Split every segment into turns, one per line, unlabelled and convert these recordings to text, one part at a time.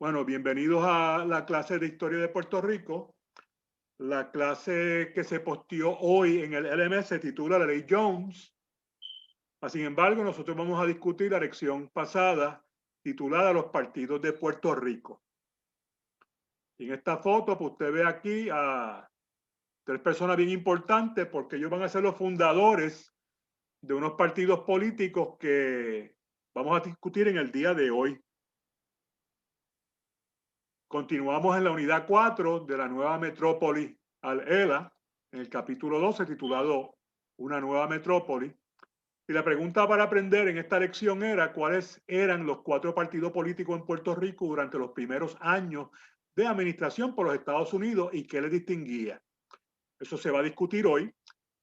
Bueno, bienvenidos a la clase de Historia de Puerto Rico. La clase que se posteó hoy en el LMS se titula La Ley Jones. Sin embargo, nosotros vamos a discutir la lección pasada titulada Los partidos de Puerto Rico. Y en esta foto, pues usted ve aquí a tres personas bien importantes porque ellos van a ser los fundadores de unos partidos políticos que vamos a discutir en el día de hoy. Continuamos en la unidad 4 de la nueva metrópoli al-ELA, en el capítulo 12 titulado Una nueva metrópoli. Y la pregunta para aprender en esta lección era cuáles eran los 4 partidos políticos en Puerto Rico durante los primeros años de administración por los Estados Unidos y qué les distinguía. Eso se va a discutir hoy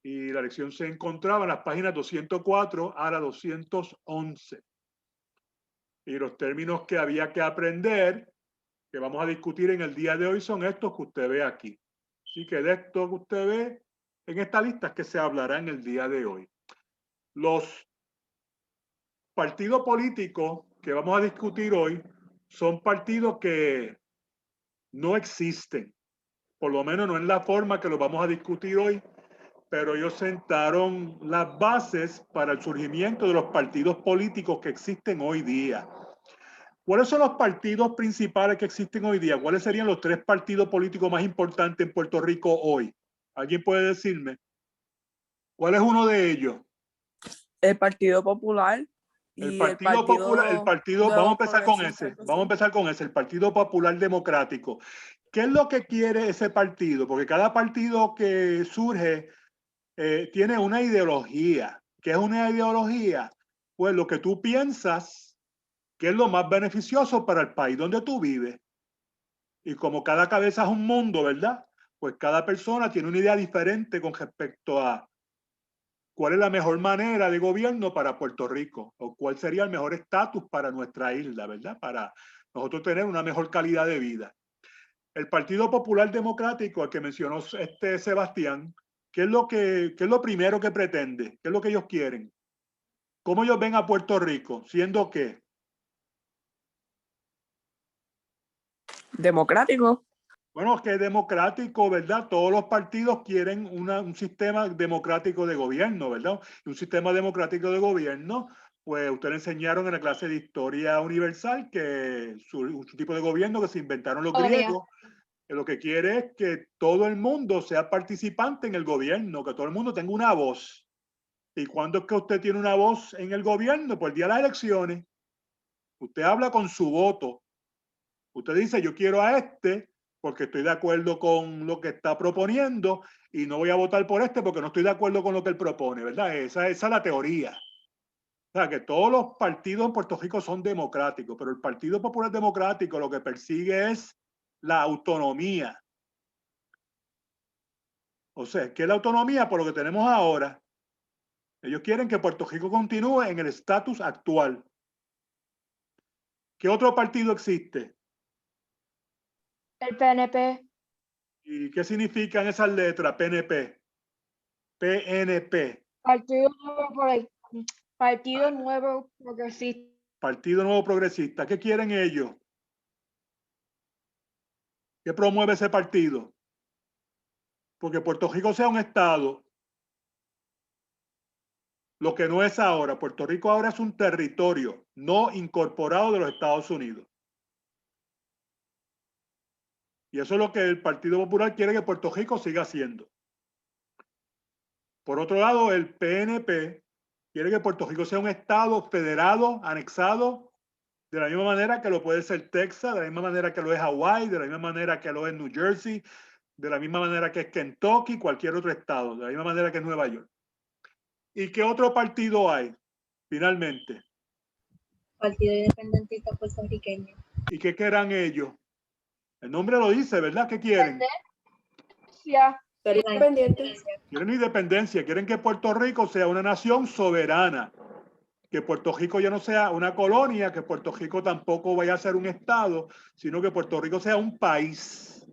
y la lección se encontraba en las páginas 204 a la 211. Y los términos que había que aprender que vamos a discutir en el día de hoy son estos que usted ve aquí. Así que de esto que usted ve en esta lista es que se hablará en el día de hoy. Los partidos políticos que vamos a discutir hoy son partidos que no existen, por lo menos no en la forma que los vamos a discutir hoy, pero ellos sentaron las bases para el surgimiento de los partidos políticos que existen hoy día. ¿Cuáles son los partidos principales que existen hoy día? ¿Cuáles serían los 3 partidos políticos más importantes en Puerto Rico hoy? ¿Alguien puede decirme? ¿Cuál es uno de ellos?
El Partido Popular
El
y el
Partido Popular, vamos a
Nuevo
empezar con
Progresista.
ese, el Partido Popular Democrático. ¿Qué es lo que quiere ese partido? Porque cada partido que surge tiene una ideología. ¿Qué es una ideología? Pues lo que tú piensas que es lo más beneficioso para el país donde tú vives. Y como cada cabeza es un mundo, ¿verdad? Pues cada persona tiene una idea diferente con respecto a cuál es la mejor manera de gobierno para Puerto Rico o cuál sería el mejor estatus para nuestra isla, ¿verdad? Para nosotros tener una mejor calidad de vida. El Partido Popular Democrático, al que mencionó Sebastián, ¿qué es lo primero que pretende? ¿Qué es lo que ellos quieren? ¿Cómo ellos ven a Puerto Rico? ¿Siendo qué?
Democrático.
Bueno, que es democrático, ¿verdad? Todos los partidos quieren un sistema democrático de gobierno, ¿verdad? Y un sistema democrático de gobierno, pues ustedes enseñaron en la clase de historia universal que un tipo de gobierno que se inventaron los griegos, que lo que quiere es que todo el mundo sea participante en el gobierno, que todo el mundo tenga una voz. ¿Y cuándo es que usted tiene una voz en el gobierno? Pues el día de las elecciones. Usted habla con su voto. Usted dice, yo quiero a este porque estoy de acuerdo con lo que está proponiendo y no voy a votar por este porque no estoy de acuerdo con lo que él propone, ¿verdad? Esa es la teoría. O sea, que todos los partidos en Puerto Rico son democráticos, pero el Partido Popular Democrático lo que persigue es la autonomía. O sea, ¿qué es la autonomía? Por lo que tenemos ahora. Ellos quieren que Puerto Rico continúe en el estatus actual. ¿Qué otro partido existe?
El PNP.
¿Y qué significan esas letras? PNP. PNP.
Partido Nuevo Progresista.
Partido Nuevo Progresista. ¿Qué quieren ellos? ¿Qué promueve ese partido? Porque Puerto Rico sea un estado, lo que no es ahora. Puerto Rico ahora es un territorio no incorporado de los Estados Unidos. Y eso es lo que el Partido Popular quiere que Puerto Rico siga haciendo. Por otro lado, el PNP quiere que Puerto Rico sea un estado federado, anexado, de la misma manera que lo puede ser Texas, de la misma manera que lo es Hawái, de la misma manera que lo es New Jersey, de la misma manera que es Kentucky, cualquier otro estado, de la misma manera que es Nueva York. ¿Y qué otro partido hay, finalmente?
Partido Independentista Puertorriqueño.
¿Y qué querrán ellos? El nombre lo dice, ¿verdad? ¿Qué quieren?
Independientes.
Quieren independencia, quieren que Puerto Rico sea una nación soberana, que Puerto Rico ya no sea una colonia, que Puerto Rico tampoco vaya a ser un estado, sino que Puerto Rico sea un país,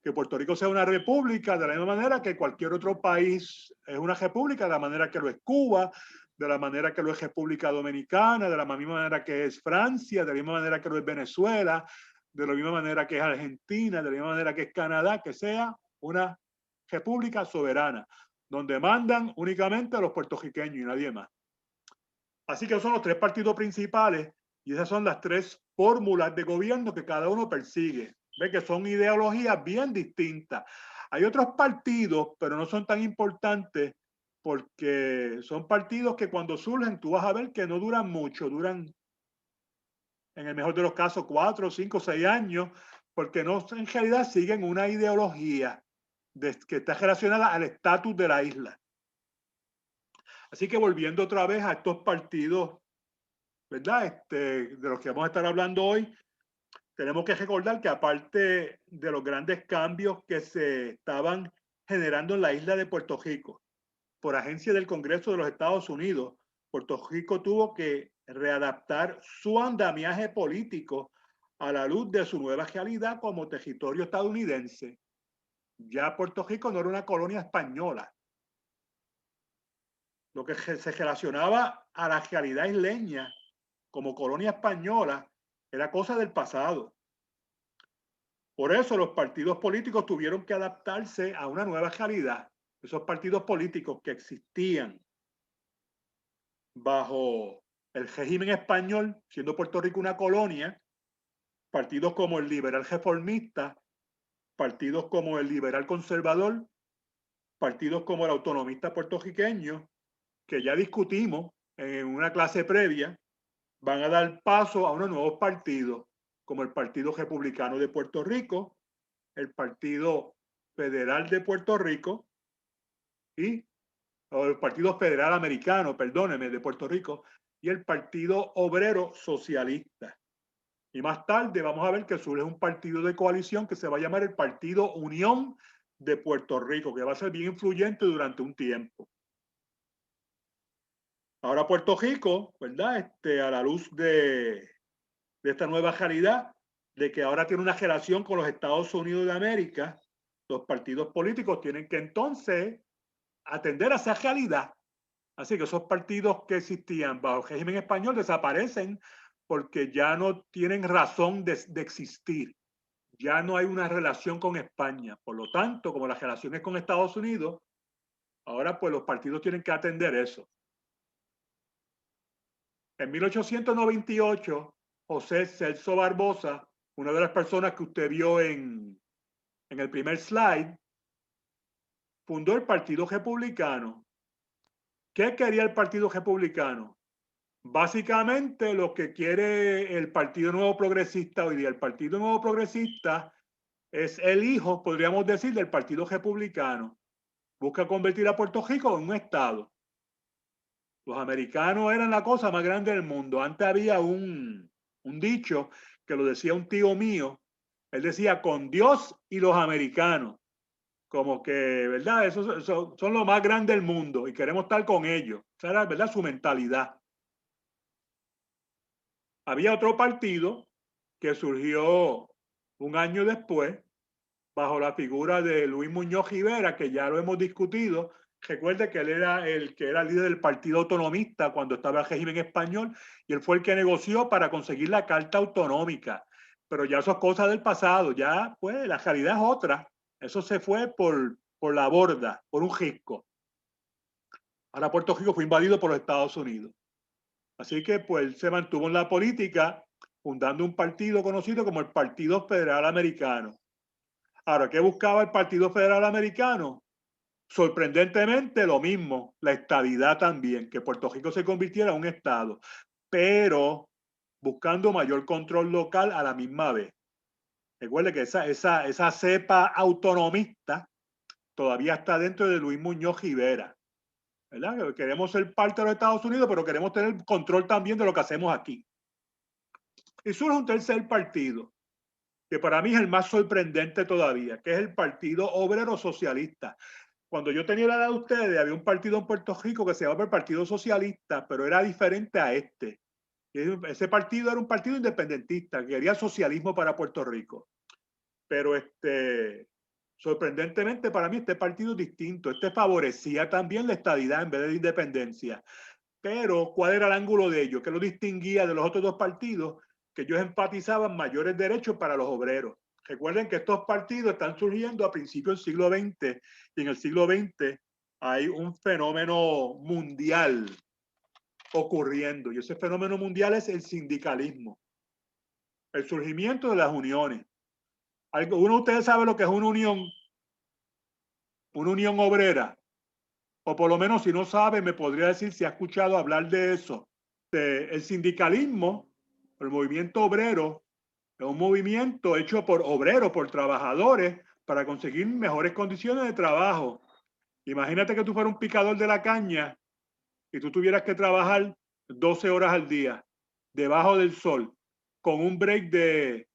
que Puerto Rico sea una república de la misma manera que cualquier otro país es una república, de la manera que lo es Cuba, de la manera que lo es República Dominicana, de la misma manera que es Francia, de la misma manera que lo es Venezuela, de la misma manera que es Argentina, de la misma manera que es Canadá, que sea una república soberana, donde mandan únicamente a los puertorriqueños y nadie más. Así que esos son los tres partidos principales y esas son las tres fórmulas de gobierno que cada uno persigue. Ve que son ideologías bien distintas. Hay otros partidos, pero no son tan importantes porque son partidos que cuando surgen tú vas a ver que no duran mucho, duran en el mejor de los casos 4, 5, 6 años, porque no en realidad siguen una ideología que está relacionada al estatus de la isla. Así que volviendo otra vez a estos partidos, ¿verdad? De los que vamos a estar hablando hoy, tenemos que recordar que aparte de los grandes cambios que se estaban generando en la isla de Puerto Rico, por agencia del Congreso de los Estados Unidos, Puerto Rico tuvo que readaptar su andamiaje político a la luz de su nueva realidad como territorio estadounidense. Ya Puerto Rico no era una colonia española. Lo que se relacionaba a la realidad isleña como colonia española era cosa del pasado. Por eso los partidos políticos tuvieron que adaptarse a una nueva realidad. Esos partidos políticos que existían bajo el régimen español, siendo Puerto Rico una colonia, partidos como el liberal reformista, partidos como el liberal conservador, partidos como el autonomista puertorriqueño, que ya discutimos en una clase previa, van a dar paso a unos nuevos partidos, como el Partido Republicano de Puerto Rico, el Partido Federal de Puerto Rico o el Partido Federal Americano, perdóneme, de Puerto Rico, y el Partido Obrero Socialista. Y más tarde vamos a ver que surge un partido de coalición que se va a llamar el Partido Unión de Puerto Rico, que va a ser bien influyente durante un tiempo. Ahora Puerto Rico, ¿verdad? A la luz de esta nueva realidad, de que ahora tiene una relación con los Estados Unidos de América, los partidos políticos tienen que entonces atender a esa realidad. Así que esos partidos que existían bajo el régimen español desaparecen porque ya no tienen razón de existir. Ya no hay una relación con España. Por lo tanto, como la relación es con Estados Unidos, ahora pues los partidos tienen que atender eso. En 1898, José Celso Barbosa, una de las personas que usted vio en el primer slide, fundó el Partido Republicano. ¿Qué quería el Partido Republicano? Básicamente lo que quiere el Partido Nuevo Progresista hoy día. El Partido Nuevo Progresista es el hijo, podríamos decir, del Partido Republicano. Busca convertir a Puerto Rico en un estado. Los americanos eran la cosa más grande del mundo. Antes había un dicho que lo decía un tío mío. Él decía, con Dios y los americanos. Como que, ¿verdad? Esos son lo más grande del mundo y queremos estar con ellos. Esa era, ¿verdad? Su mentalidad. Había otro partido que surgió un año después bajo la figura de Luis Muñoz Rivera, que ya lo hemos discutido. Recuerde que él era el que era líder del Partido Autonomista cuando estaba el régimen español y él fue el que negoció para conseguir la Carta Autonómica. Pero ya eso es cosa del pasado, ya pues la realidad es otra. Eso se fue por la borda, por un risco. Ahora Puerto Rico fue invadido por los Estados Unidos. Así que pues se mantuvo en la política fundando un partido conocido como el Partido Federal Americano. Ahora, ¿qué buscaba el Partido Federal Americano? Sorprendentemente lo mismo, la estadidad también, que Puerto Rico se convirtiera en un estado, pero buscando mayor control local a la misma vez. Recuerde que esa cepa autonomista todavía está dentro de Luis Muñoz Rivera, ¿verdad? Queremos ser parte de los Estados Unidos, pero queremos tener control también de lo que hacemos aquí. Y surge un tercer partido, que para mí es el más sorprendente todavía, que es el Partido Obrero Socialista. Cuando yo tenía la edad de ustedes, había un partido en Puerto Rico que se llamaba el Partido Socialista, pero era diferente a este. Ese partido era un partido independentista, que quería socialismo para Puerto Rico. Pero sorprendentemente para mí este partido es distinto. Este favorecía también la estadidad en vez de independencia. Pero ¿cuál era el ángulo de ello? ¿Qué lo distinguía de los otros dos partidos? que ellos enfatizaban mayores derechos para los obreros. Recuerden que estos partidos están surgiendo a principios del siglo XX y en el siglo XX hay un fenómeno mundial ocurriendo y ese fenómeno mundial es el sindicalismo, el surgimiento de las uniones. ¿Alguno de ustedes sabe lo que es una unión obrera? O por lo menos si no sabe, me podría decir si ha escuchado hablar de eso. El sindicalismo, el movimiento obrero, es un movimiento hecho por obreros, por trabajadores, para conseguir mejores condiciones de trabajo. Imagínate que tú fueras un picador de la caña y tú tuvieras que trabajar 12 horas al día, debajo del sol, con un break de,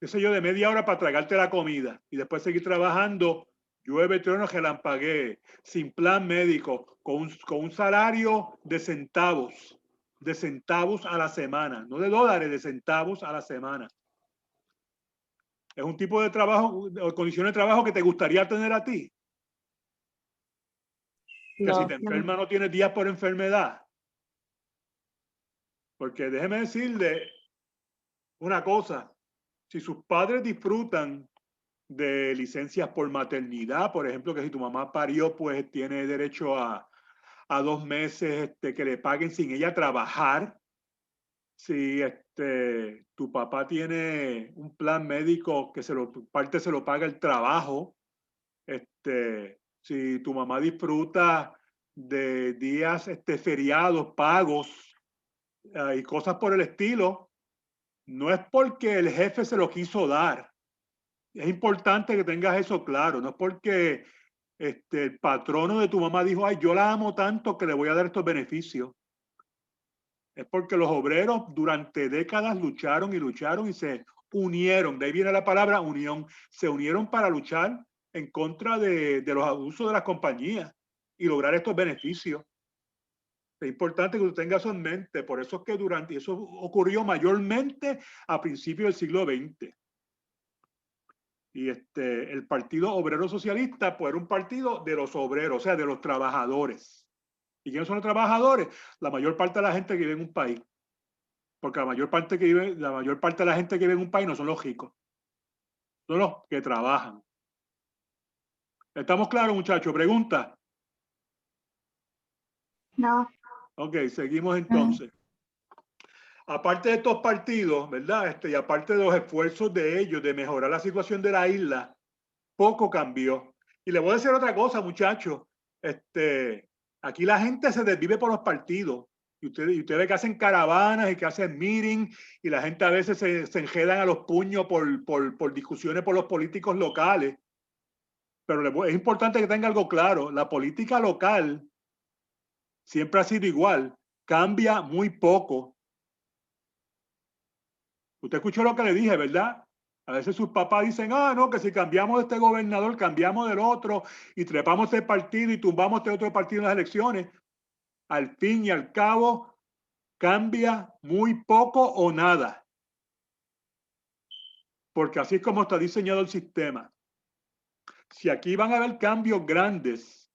qué sé yo, de media hora para tragarte la comida y después seguir trabajando, llueve, trueno, relampaguee, sin plan médico, con un salario de centavos a la semana, no de dólares, de centavos a la semana. Es un tipo de trabajo, o condiciones de trabajo que te gustaría tener a ti. Que
No,
si te enfermas no tienes días por enfermedad. Porque déjeme decirle una cosa, si sus padres disfrutan de licencias por maternidad, por ejemplo, que si tu mamá parió, pues tiene derecho a 2 meses que le paguen sin ella trabajar. Si tu papá tiene un plan médico que parte se lo paga el trabajo, si tu mamá disfruta de días feriados, pagos y cosas por el estilo, no es porque el jefe se lo quiso dar. Es importante que tengas eso claro. No es porque el patrono de tu mamá dijo, ay, yo la amo tanto que le voy a dar estos beneficios. Es porque los obreros durante décadas lucharon y lucharon y se unieron. De ahí viene la palabra unión. Se unieron para luchar en contra de los abusos de las compañías y lograr estos beneficios. Es importante que tú tengas eso en mente. Por eso es que eso ocurrió mayormente a principios del siglo XX. Y el Partido Obrero Socialista, pues era un partido de los obreros, o sea, de los trabajadores. ¿Y quiénes son los trabajadores? La mayor parte de la gente que vive en un país. Porque la mayor parte de la gente que vive en un país no son los ricos. Son los que trabajan. ¿Estamos claros, muchachos? ¿Pregunta?
No.
Ok, seguimos entonces. Aparte de estos partidos, ¿verdad? Y aparte de los esfuerzos de ellos de mejorar la situación de la isla, poco cambió. Y le voy a decir otra cosa, muchachos. Aquí la gente se desvive por los partidos. Y usted ve que hacen caravanas y que hacen meetings y la gente a veces se enredan a los puños por discusiones por los políticos locales. Pero es importante que tenga algo claro. La política local siempre ha sido igual. Cambia muy poco. Usted escuchó lo que le dije, ¿verdad? A veces sus papás dicen, no, que si cambiamos de este gobernador, cambiamos del otro y trepamos este partido y tumbamos este otro partido en las elecciones. Al fin y al cabo, cambia muy poco o nada. Porque así es como está diseñado el sistema. Si aquí van a haber cambios grandes,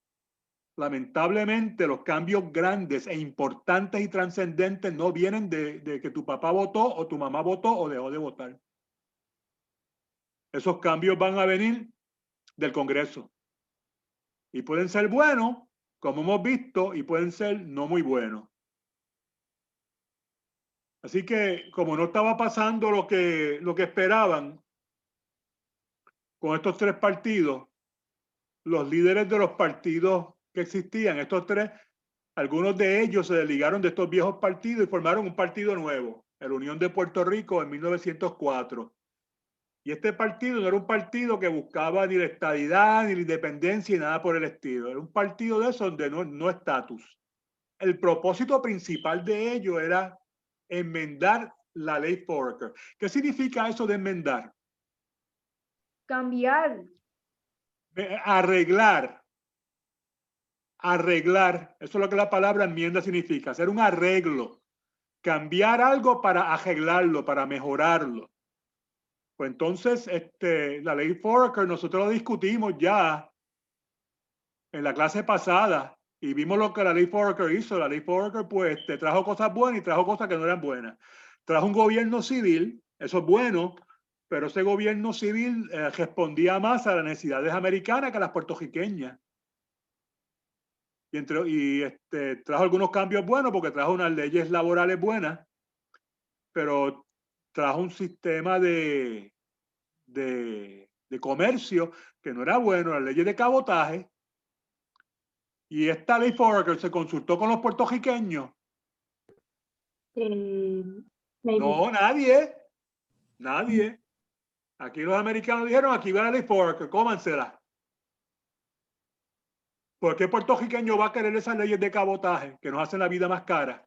lamentablemente los cambios grandes e importantes y trascendentes no vienen de que tu papá votó o tu mamá votó o dejó de votar. Esos cambios van a venir del Congreso. Y pueden ser buenos, como hemos visto, y pueden ser no muy buenos. Así que, como no estaba pasando lo que esperaban con estos 3 partidos, los líderes de los partidos que existían, estos 3, algunos de ellos se desligaron de estos viejos partidos y formaron un partido nuevo, la Unión de Puerto Rico en 1904. Y este partido no era un partido que buscaba ni la estadidad, ni la independencia, ni nada por el estilo. Era un partido de esos de no estatus. El propósito principal de ello era enmendar la ley Foraker. ¿Qué significa eso de enmendar?
Cambiar.
Arreglar. Arreglar. Eso es lo que la palabra enmienda significa. Hacer un arreglo. Cambiar algo para arreglarlo, para mejorarlo. Pues entonces, la ley Foraker nosotros lo discutimos ya en la clase pasada Y vimos lo que la ley Foraker hizo. La ley Foraker, pues, te trajo cosas buenas y trajo cosas que no eran buenas. Trajo un gobierno civil, eso es bueno, pero ese gobierno civil respondía más a las necesidades americanas que a las puertorriqueñas. Y trajo algunos cambios buenos porque trajo unas leyes laborales buenas, pero trajo un sistema de comercio que no era bueno, las leyes de cabotaje. Y esta ley Foraker se consultó con los puertorriqueños.
Maybe.
No, nadie. Aquí los americanos dijeron, aquí va la ley Foraker, cómansela. ¿Por qué puertorriqueño va a querer esas leyes de cabotaje que nos hacen la vida más cara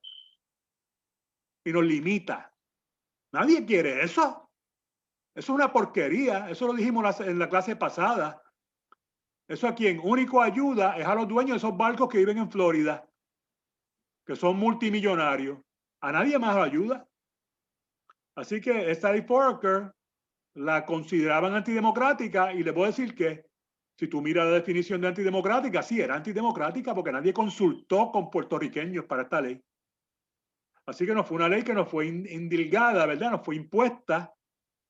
y nos limita? Nadie quiere eso. Eso es una porquería. Eso lo dijimos en la clase pasada. Eso a quien único ayuda es a los dueños de esos barcos que viven en Florida, que son multimillonarios. A nadie más lo ayuda. Así que esta ley Foraker la consideraban antidemocrática y le puedo decir que si tú miras la definición de antidemocrática, sí, era antidemocrática porque nadie consultó con puertorriqueños para esta ley. Así que no fue una ley que nos fue indilgada, ¿verdad? Nos fue impuesta.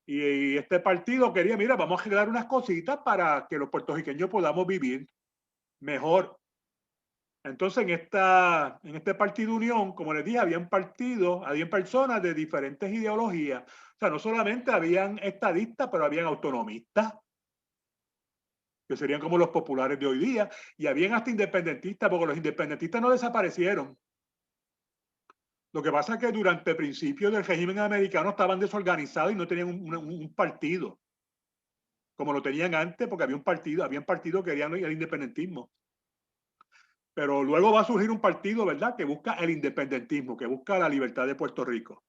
Y este partido quería, mira, vamos a arreglar unas cositas para que los puertorriqueños podamos vivir mejor. Entonces, en este partido Unión, como les dije, habían personas de diferentes ideologías. O sea, no solamente habían estadistas, pero habían autonomistas, que serían como los populares de hoy día, y habían hasta independentistas, porque los independentistas no desaparecieron. Lo que pasa es que durante el principio del régimen americano estaban desorganizados y no tenían un partido, como lo tenían antes, porque habían partidos que querían el independentismo. Pero luego va a surgir un partido, ¿verdad?, que busca el independentismo, que busca la libertad de Puerto Rico.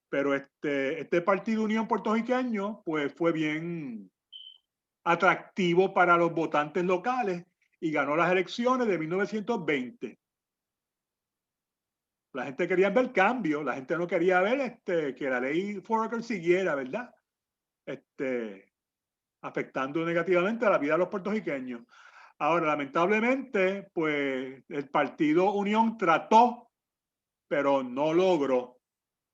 Pero este Partido Unión Puertorriqueño, pues fue bien atractivo para los votantes locales y ganó las elecciones de 1920. La gente quería ver cambio, la gente no quería ver que la ley Foraker siguiera, ¿verdad? Afectando negativamente a la vida de los puertorriqueños. Ahora, lamentablemente, pues el Partido Unión trató, pero no logró,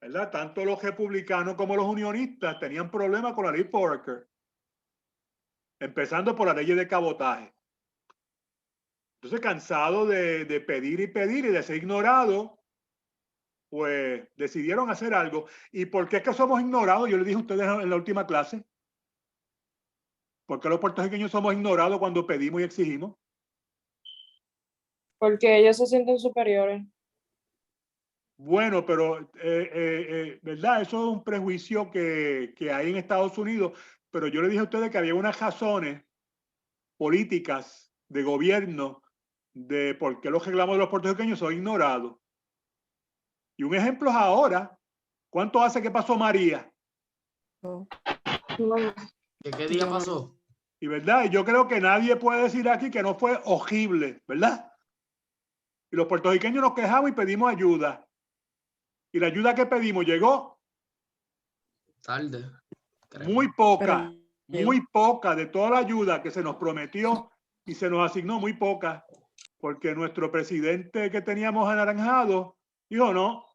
¿verdad? Tanto los republicanos como los unionistas tenían problemas con la ley Foraker, empezando por la ley de cabotaje. Entonces, cansado de pedir y pedir y de ser ignorado, pues decidieron hacer algo. ¿Y por qué es que somos ignorados? Yo les dije a ustedes en la última clase. ¿Por qué los puertorriqueños somos ignorados cuando pedimos y exigimos?
Porque ellos se sienten superiores.
Bueno, pero, ¿verdad? Eso es un prejuicio que hay en Estados Unidos, pero yo le dije a ustedes que había unas razones políticas de gobierno de por qué los reclamos de los puertorriqueños son ignorados. Y un ejemplo es ahora, ¿cuánto hace que pasó María?
No.
¿Qué día pasó?
Y verdad, yo creo que nadie puede decir aquí que no fue horrible, ¿verdad? Y los puertorriqueños nos quejamos y pedimos ayuda. Y la ayuda que pedimos llegó
Tarde.
muy poca,
Pero
muy poca de toda la ayuda que se nos prometió y se nos asignó, muy poca, porque nuestro presidente que teníamos anaranjado dijo no.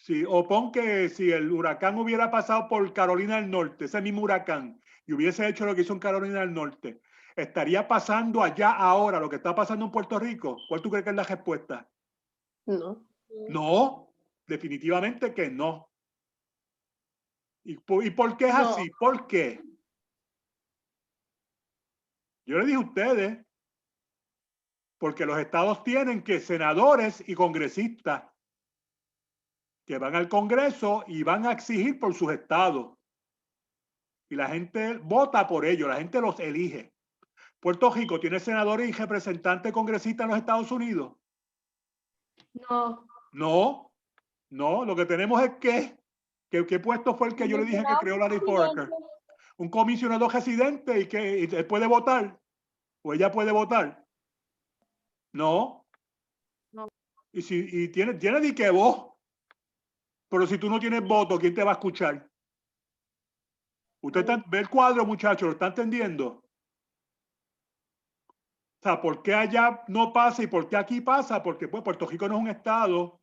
Sí, o pon que si el huracán hubiera pasado por Carolina del Norte, ese mismo huracán, y hubiese hecho lo que hizo en Carolina del Norte, ¿estaría pasando allá ahora lo que está pasando en Puerto Rico? ¿Cuál tú crees que es la respuesta?
no.
No, definitivamente que no. ¿Y por qué es
No.
así? ¿Por qué? Yo le dije a ustedes, porque los estados tienen que senadores y congresistas que van al Congreso y van a exigir por sus estados. Y la gente vota por ellos, la gente los elige. Puerto Rico tiene senadores y representantes congresistas en los Estados Unidos.
No.
No, no, lo que tenemos es ¿qué puesto fue el que yo le dije que creó la ley Foraker? Un comisionado residente y él puede votar, o ella puede votar. No.
No.
Y tiene de qué voz. Pero si tú no tienes voto, ¿quién te va a escuchar? Usted ve el cuadro, muchachos, ¿lo está entendiendo? O sea, ¿por qué allá no pasa y por qué aquí pasa? Porque pues, Puerto Rico no es un estado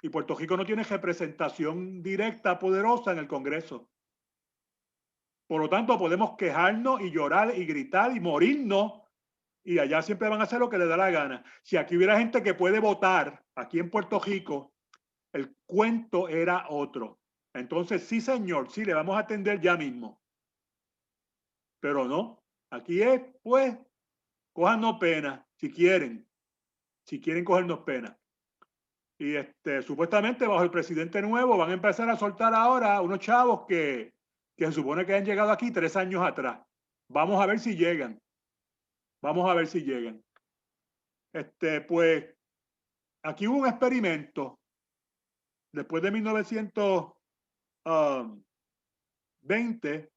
y Puerto Rico no tiene representación directa poderosa en el Congreso. Por lo tanto, podemos quejarnos y llorar y gritar y morirnos y allá siempre van a hacer lo que les da la gana. Si aquí hubiera gente que puede votar, aquí en Puerto Rico, el cuento era otro. Entonces, sí, señor, sí, le vamos a atender ya mismo. Pero no, aquí es, pues, cójanos pena, si quieren cogernos pena. Y supuestamente bajo el presidente nuevo van a empezar a soltar ahora unos chavos que se supone que han llegado aquí 3 años atrás. Vamos a ver si llegan. Vamos a ver si llegan. Pues, aquí hubo un experimento después de 1920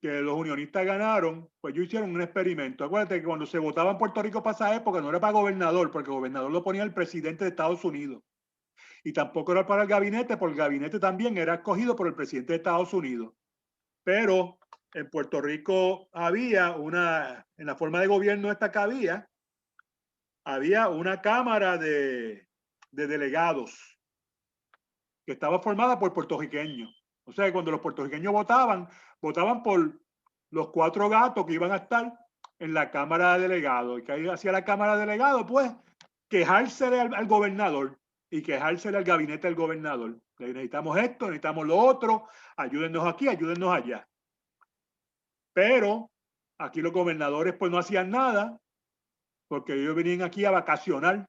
que los unionistas ganaron, pues ellos hicieron un experimento. Acuérdate que cuando se votaba en Puerto Rico para esa época no era para gobernador, porque el gobernador lo ponía el presidente de Estados Unidos. Y tampoco era para el gabinete, porque el gabinete también era escogido por el presidente de Estados Unidos. Pero en Puerto Rico había en la forma de gobierno esta que había una cámara de delegados que estaba formada por puertorriqueños. O sea, cuando los puertorriqueños votaban por los 4 gatos que iban a estar en la Cámara de Delegados. ¿Y que ahí hacía la Cámara de Delegados? Pues quejársele al gobernador y quejársele al gabinete del gobernador. Necesitamos esto, necesitamos lo otro, ayúdennos aquí, ayúdennos allá. Pero aquí los gobernadores pues no hacían nada porque ellos venían aquí a vacacionar.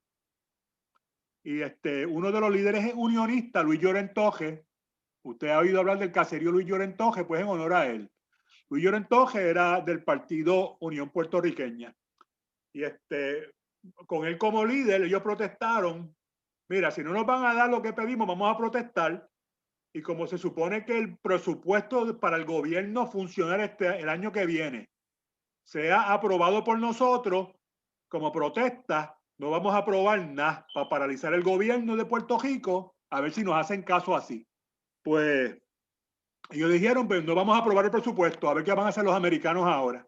Y uno de los líderes unionistas, Luis Llorentoje, usted ha oído hablar del caserío Luis Llorentoje, pues en honor a él. Luis Llorentoje era del partido Unión Puertorriqueña. Y con él como líder, ellos protestaron. Mira, si no nos van a dar lo que pedimos, vamos a protestar. Y como se supone que el presupuesto para el gobierno funcionar el año que viene sea aprobado por nosotros como protesta, no vamos a aprobar nada para paralizar el gobierno de Puerto Rico, a ver si nos hacen caso así. Pues ellos dijeron, pues no vamos a aprobar el presupuesto, a ver qué van a hacer los americanos ahora.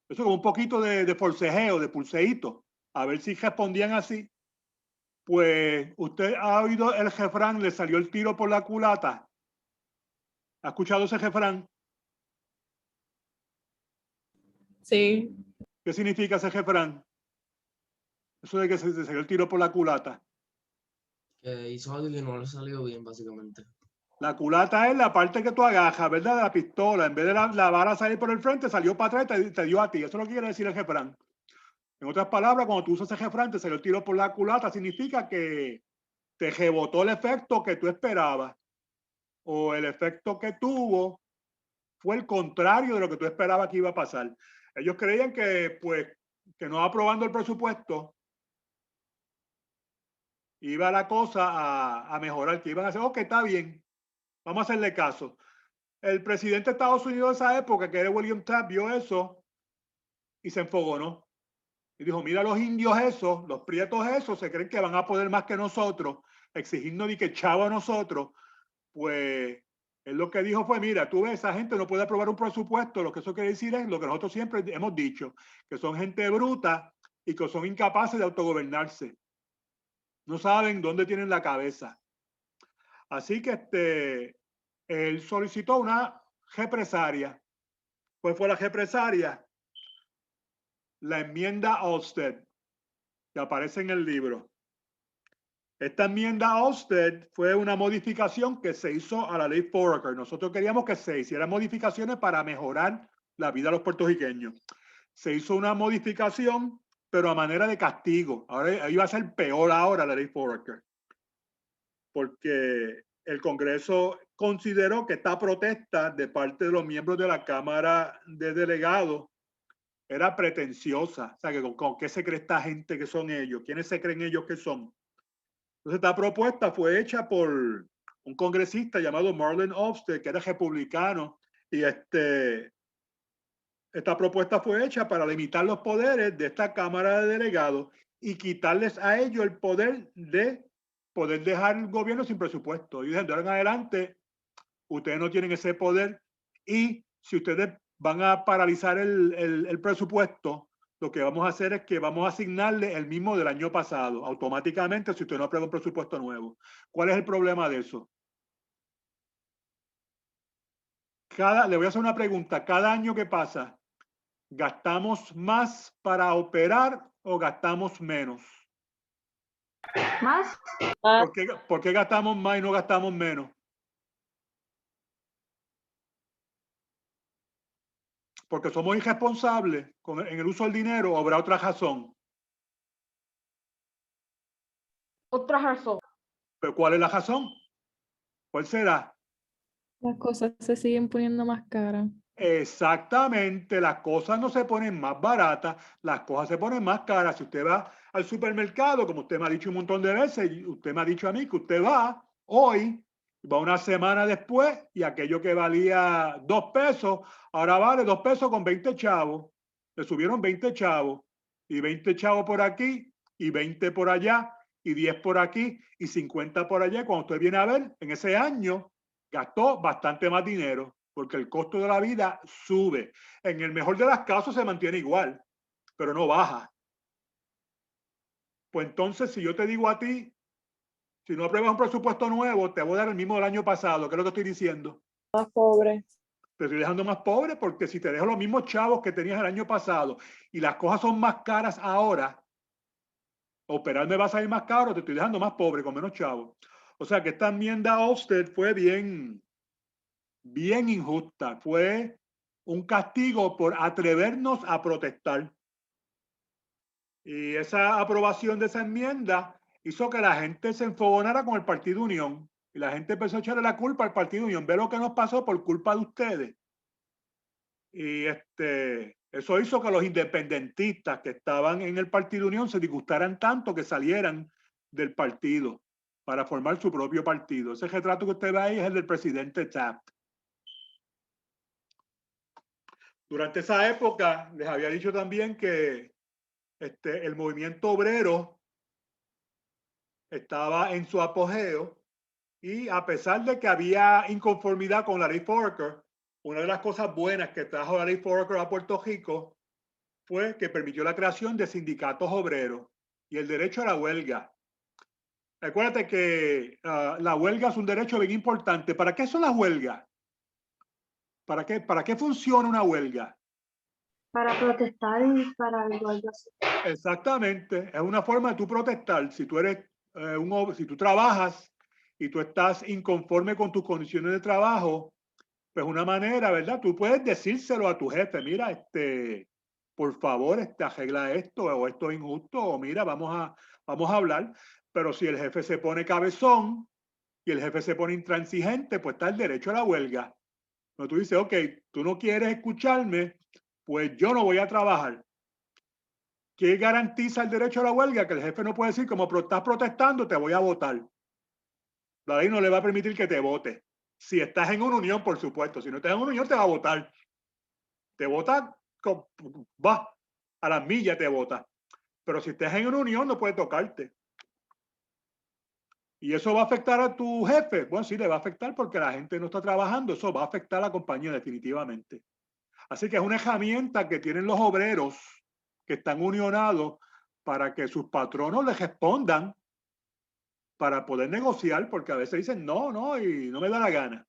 Eso como un poquito de forcejeo, de pulseíto, a ver si respondían así. Pues usted ha oído el refrán, le salió el tiro por la culata. ¿Ha escuchado ese refrán?
Sí.
¿Qué significa ese refrán? Eso de que se salió el tiro por la culata.
Que hizo algo que no le salió bien, básicamente.
La culata es la parte que tú agajas, ¿verdad? De la pistola. En vez de la bala salir por el frente, salió para atrás y te dio a ti. Eso es lo que quiere decir el refrán. En otras palabras, cuando tú usas ese refrán, te salió el tiro por la culata, significa que te rebotó el efecto que tú esperabas. O el efecto que tuvo fue el contrario de lo que tú esperabas que iba a pasar. Ellos creían que, pues, que no aprobando el presupuesto iba la cosa a mejorar, que iban a decir, ok, está bien, vamos a hacerle caso. El presidente de Estados Unidos de esa época, que era William Taft, vio eso y se enfogonó. Y dijo, mira los indios esos, los prietos esos, se creen que van a poder más que nosotros, exigirnos de que chavo a nosotros. Pues él lo que dijo fue, mira, tú ves, esa gente no puede aprobar un presupuesto, lo que eso quiere decir es lo que nosotros siempre hemos dicho, que son gente bruta y que son incapaces de autogobernarse. No saben dónde tienen la cabeza. Así que él solicitó una represalia. ¿Cuál fue la represalia? La enmienda Olmsted, que aparece en el libro. Esta enmienda Olmsted fue una modificación que se hizo a la ley Foraker. Nosotros queríamos que se hicieran modificaciones para mejorar la vida de los puertorriqueños. Se hizo una modificación, pero a manera de castigo. Ahora iba a ser peor ahora la ley Foraker. Porque el Congreso consideró que esta protesta de parte de los miembros de la Cámara de Delegados era pretenciosa. O sea, que ¿con qué se cree esta gente que son ellos? ¿Quiénes se creen ellos que son? Entonces, esta propuesta fue hecha por un congresista llamado Marlin Olmsted, que era republicano, y esta propuesta fue hecha para limitar los poderes de esta Cámara de Delegados y quitarles a ellos el poder de poder dejar el gobierno sin presupuesto. Y de ahora en adelante, ustedes no tienen ese poder y si ustedes van a paralizar el presupuesto, lo que vamos a hacer es que vamos a asignarle el mismo del año pasado, automáticamente, si usted no aprueba un presupuesto nuevo. ¿Cuál es el problema de eso? Le voy a hacer una pregunta. Cada año que pasa, ¿gastamos más para operar o gastamos menos?
¿Más?
¿Por qué gastamos más y no gastamos menos? Porque somos irresponsables en el uso del dinero, o habrá otra razón.
Otra razón.
¿Pero cuál es la razón? ¿Cuál será?
Las cosas se siguen poniendo más caras.
Exactamente, las cosas no se ponen más baratas, las cosas se ponen más caras. Si usted va al supermercado, como usted me ha dicho un montón de veces, y usted me ha dicho a mí que usted va hoy, va una semana después, y aquello que valía 2 pesos, ahora vale 2 pesos con 20 chavos. Le subieron 20 chavos, y 20 chavos por aquí, y 20 por allá, y 10 por aquí, y 50 por allá. Cuando usted viene a ver, en ese año gastó bastante más dinero, porque el costo de la vida sube. En el mejor de los casos se mantiene igual, pero no baja. Pues entonces, si yo te digo a ti, si no apruebas un presupuesto nuevo, te voy a dar el mismo del año pasado. ¿Qué es lo que estoy diciendo?
Más pobre.
Te estoy dejando más pobre, porque si te dejo los mismos chavos que tenías el año pasado y las cosas son más caras ahora, operar me va a salir más caro, te estoy dejando más pobre con menos chavos. O sea que esta enmienda Ofsted fue bien injusta. Fue un castigo por atrevernos a protestar. Y esa aprobación de esa enmienda hizo que la gente se enfogonara con el Partido Unión. Y la gente empezó a echarle la culpa al Partido Unión. Ve lo que nos pasó por culpa de ustedes. Y eso hizo que los independentistas que estaban en el Partido Unión se disgustaran tanto que salieran del partido para formar su propio partido. Ese retrato que usted ve ahí es el del presidente Taft. Durante esa época, les había dicho también que el movimiento obrero estaba en su apogeo, y a pesar de que había inconformidad con la ley Foraker, una de las cosas buenas que trajo la ley Foraker a Puerto Rico fue que permitió la creación de sindicatos obreros y el derecho a la huelga. Acuérdate que la huelga es un derecho bien importante. ¿Para qué son las huelgas? ¿Para qué funciona una huelga?
Para protestar y para algo así.
Exactamente, es una forma de tú protestar. Si tú eres si tú trabajas y tú estás inconforme con tus condiciones de trabajo, pues una manera, ¿verdad? Tú puedes decírselo a tu jefe, mira, por favor, arregla esto, o esto es injusto, o mira, vamos a hablar. Pero si el jefe se pone cabezón y el jefe se pone intransigente, pues está el derecho a la huelga. No, tú dices, ok, tú no quieres escucharme, pues yo no voy a trabajar. ¿Qué garantiza el derecho a la huelga? Que el jefe no puede decir, como estás protestando, te voy a votar. La ley no le va a permitir que te vote. Si estás en una unión, por supuesto. Si no estás en una unión, te va a votar. Te vota, va, a las millas te vota. Pero si estás en una unión, no puede tocarte. ¿Y eso va a afectar a tu jefe? Bueno, sí, le va a afectar porque la gente no está trabajando. Eso va a afectar a la compañía definitivamente. Así que es una herramienta que tienen los obreros que están unionados para que sus patronos les respondan, para poder negociar, porque a veces dicen no, y no me da la gana.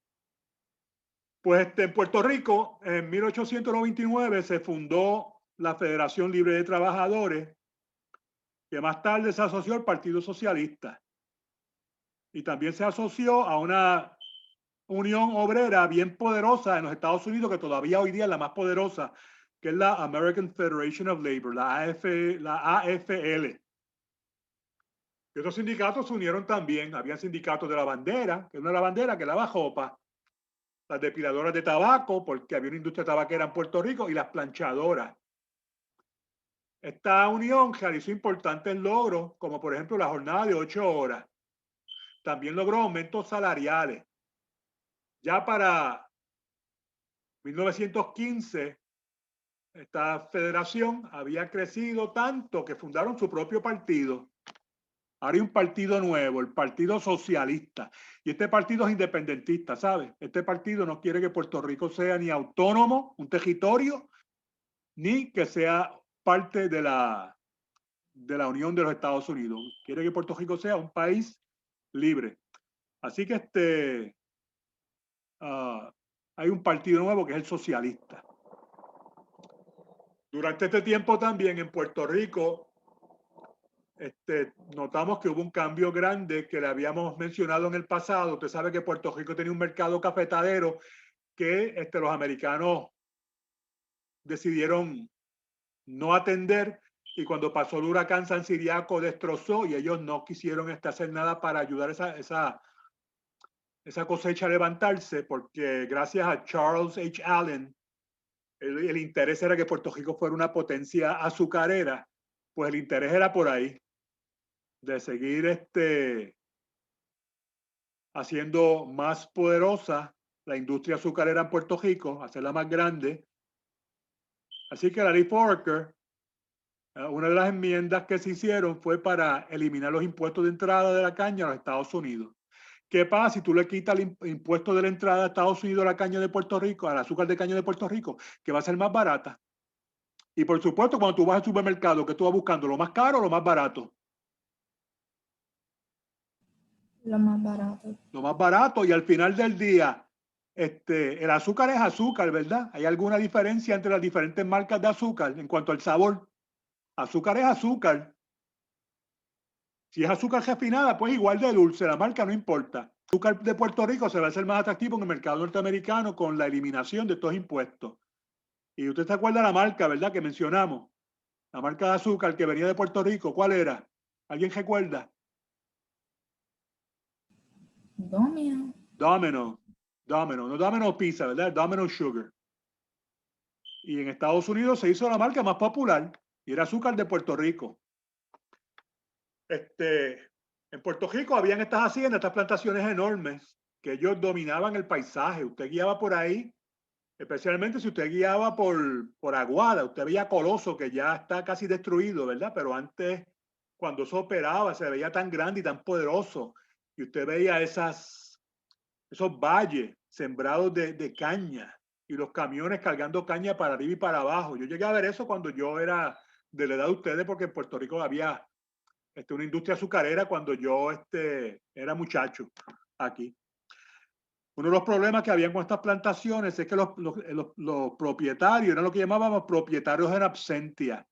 Pues en Puerto Rico, en 1899 se fundó la Federación Libre de Trabajadores, que más tarde se asoció al Partido Socialista. Y también se asoció a una unión obrera bien poderosa en los Estados Unidos, que todavía hoy día es la más poderosa, que es la American Federation of Labor, la AFL. Y otros sindicatos se unieron también. Había sindicatos de la bandera, que no es la bandera, que es la bajopa, las depiladoras de tabaco, porque había una industria tabaquera en Puerto Rico, y las planchadoras. Esta unión realizó importantes logros, como por ejemplo la jornada de 8 horas. También logró aumentos salariales. Ya para 1915, esta federación había crecido tanto que fundaron su propio partido. Ahora hay un partido nuevo, el Partido Socialista. Y este partido es independentista, ¿sabes? Este partido no quiere que Puerto Rico sea ni autónomo, un territorio, ni que sea parte de la Unión de los Estados Unidos. Quiere que Puerto Rico sea un país libre. Así que hay un partido nuevo que es el socialista. Durante este tiempo también en Puerto Rico notamos que hubo un cambio grande que le habíamos mencionado en el pasado. Usted sabe que Puerto Rico tenía un mercado cafetalero que los americanos decidieron no atender, y cuando pasó el huracán San Ciriaco destrozó, y ellos no quisieron hacer nada para ayudar esa cosecha a levantarse, porque gracias a Charles H. Allen el interés era que Puerto Rico fuera una potencia azucarera. Pues el interés era por ahí, de seguir haciendo más poderosa la industria azucarera en Puerto Rico, hacerla más grande. Así que la ley Foraker, una de las enmiendas que se hicieron fue para eliminar los impuestos de entrada de la caña a los Estados Unidos. ¿Qué pasa si tú le quitas el impuesto de la entrada a Estados Unidos a la caña de Puerto Rico, al azúcar de caña de Puerto Rico, que va a ser más barata? Y por supuesto, cuando tú vas al supermercado, ¿qué tú vas buscando? ¿Lo más caro o lo más barato?
Lo más barato.
Lo más barato, y al final del día, el azúcar es azúcar, ¿verdad? ¿Hay alguna diferencia entre las diferentes marcas de azúcar en cuanto al sabor? Azúcar es azúcar. Si es azúcar refinada, pues igual de dulce, la marca no importa. El azúcar de Puerto Rico se va a hacer más atractivo en el mercado norteamericano con la eliminación de estos impuestos. Y usted se acuerda la marca, ¿verdad? Que mencionamos. La marca de azúcar que venía de Puerto Rico, ¿cuál era? ¿Alguien recuerda?
Domino.
No Domino Pizza, ¿verdad? Domino Sugar. Y en Estados Unidos se hizo la marca más popular y era azúcar de Puerto Rico. En Puerto Rico habían estas haciendas, estas plantaciones enormes que ellos dominaban el paisaje. Usted guiaba por ahí, especialmente si usted guiaba por Aguada, usted veía Coloso, que ya está casi destruido, ¿verdad? Pero antes, cuando eso operaba, se veía tan grande y tan poderoso. Y usted veía esos valles sembrados de caña y los camiones cargando caña para arriba y para abajo. Yo llegué a ver eso cuando yo era de la edad de ustedes, porque en Puerto Rico había una industria azucarera cuando yo era muchacho aquí. Uno de los problemas que había con estas plantaciones es que los propietarios eran lo que llamábamos propietarios en absentia.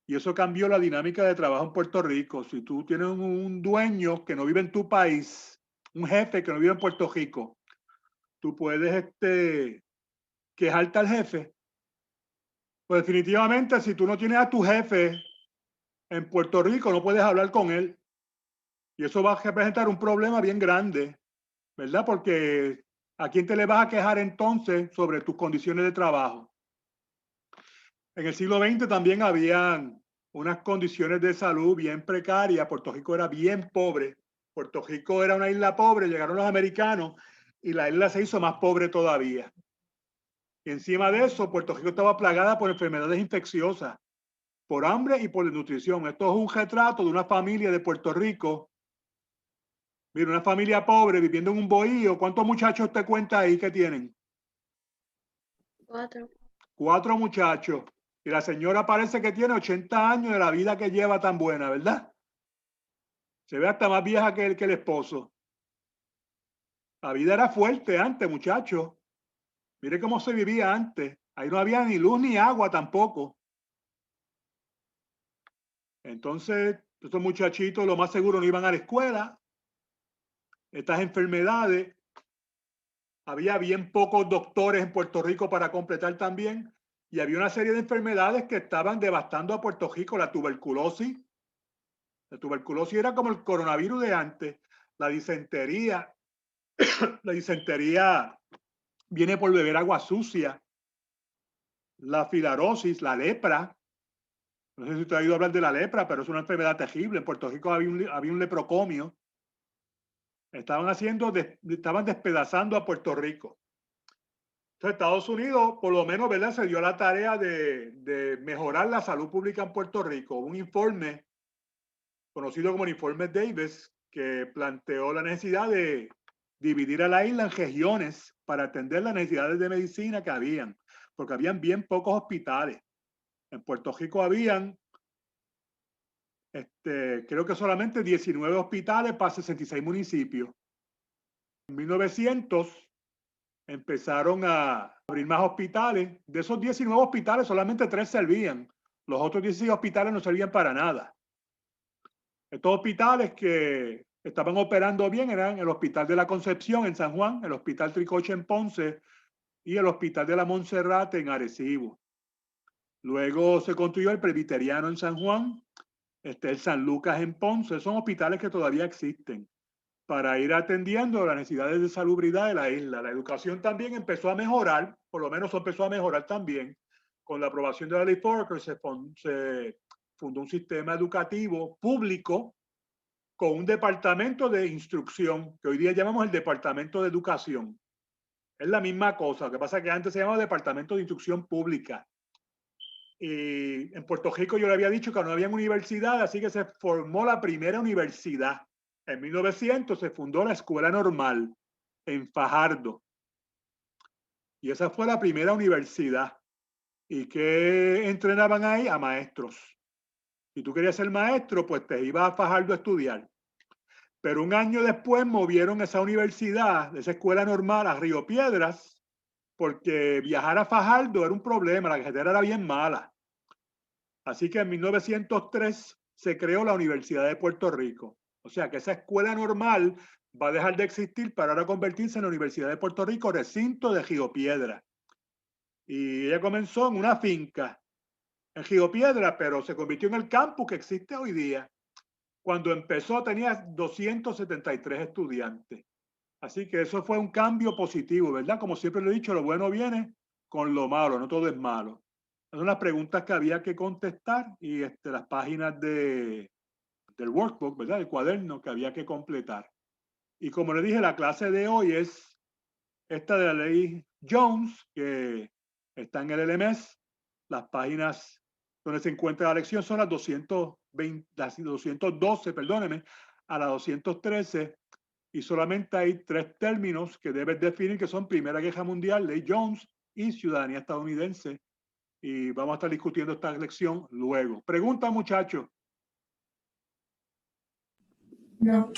Y eso cambió la dinámica de trabajo en Puerto Rico. Si tú tienes un dueño que no vive en tu país, un jefe que no vive en Puerto Rico, tú puedes quejarte al jefe. Pues definitivamente, si tú no tienes a tu jefe en Puerto Rico, no puedes hablar con él. Y eso va a representar un problema bien grande, ¿verdad? Porque ¿a quién te le vas a quejar entonces sobre tus condiciones de trabajo? En el siglo XX también habían unas condiciones de salud bien precarias. Puerto Rico era bien pobre. Puerto Rico era una isla pobre, llegaron los americanos y la isla se hizo más pobre todavía. Y encima de eso, Puerto Rico estaba plagada por enfermedades infecciosas, por hambre y por desnutrición. Esto es un retrato de una familia de Puerto Rico. Mira, una familia pobre viviendo en un bohío. ¿Cuántos muchachos te cuenta ahí que tienen?
4.
4 muchachos. Y la señora parece que tiene 80 años de la vida que lleva tan buena, ¿verdad? Se ve hasta más vieja que el esposo. La vida era fuerte antes, muchachos. Mire cómo se vivía antes. Ahí no había ni luz ni agua tampoco. Entonces, estos muchachitos lo más seguro no iban a la escuela. Estas enfermedades, había bien pocos doctores en Puerto Rico para completar también, y había una serie de enfermedades que estaban devastando a Puerto Rico. La tuberculosis era como el coronavirus de antes. La disentería viene por beber agua sucia. La filarosis, la lepra. No sé si usted ha oído hablar de la lepra, pero es una enfermedad terrible. En Puerto Rico había un leprocomio. Estaban despedazando a Puerto Rico. Entonces, Estados Unidos, por lo menos, ¿verdad?, se dio la tarea de mejorar la salud pública en Puerto Rico. Un informe conocido como el informe Davis, que planteó la necesidad de dividir a la isla en regiones para atender las necesidades de medicina que habían, porque habían bien pocos hospitales. En Puerto Rico habían, creo que solamente 19 hospitales para 66 municipios. En 1900 empezaron a abrir más hospitales. De esos 19 hospitales, solamente 3 servían. Los otros 16 hospitales no servían para nada. Estos hospitales que estaban operando bien eran el Hospital de la Concepción en San Juan, el Hospital Tricoche en Ponce y el Hospital de la Monserrate en Arecibo. Luego se construyó el Presbiteriano en San Juan, el San Lucas en Ponce. Son hospitales que todavía existen para ir atendiendo las necesidades de salubridad de la isla. La educación también empezó a mejorar, por lo menos empezó a mejorar también. Con la aprobación de la ley Foraker se fundó un sistema educativo público con un departamento de instrucción, que hoy día llamamos el Departamento de Educación. Es la misma cosa, lo que pasa es que antes se llamaba Departamento de Instrucción Pública. Y en Puerto Rico yo le había dicho que no había universidad, así que se formó la primera universidad. En 1900 se fundó la Escuela Normal en Fajardo. Y esa fue la primera universidad. ¿Y qué entrenaban ahí? A maestros. Si tú querías ser maestro, pues te ibas a Fajardo a estudiar. Pero un año después movieron esa universidad, esa escuela normal, a Río Piedras, porque viajar a Fajardo era un problema, la carretera era bien mala. Así que en 1903 se creó la Universidad de Puerto Rico. O sea que esa escuela normal va a dejar de existir para ahora convertirse en la Universidad de Puerto Rico, recinto de Río Piedras. Y ella comenzó en una finca en Río Piedras, pero se convirtió en el campus que existe hoy día. Cuando empezó tenía 273 estudiantes. Así que eso fue un cambio positivo, ¿verdad? Como siempre le he dicho, lo bueno viene con lo malo, no todo es malo. Son las preguntas que había que contestar y las páginas del workbook, ¿verdad? El cuaderno que había que completar. Y como le dije, la clase de hoy es esta de la ley Jones, que está en el LMS. Las páginas donde se encuentra la lección son las 212, perdóneme, a las 213. Y solamente hay 3 términos que debes definir, que son Primera Guerra Mundial, Ley Jones y ciudadanía estadounidense. Y vamos a estar discutiendo esta lección luego. Pregunta, muchachos.
No.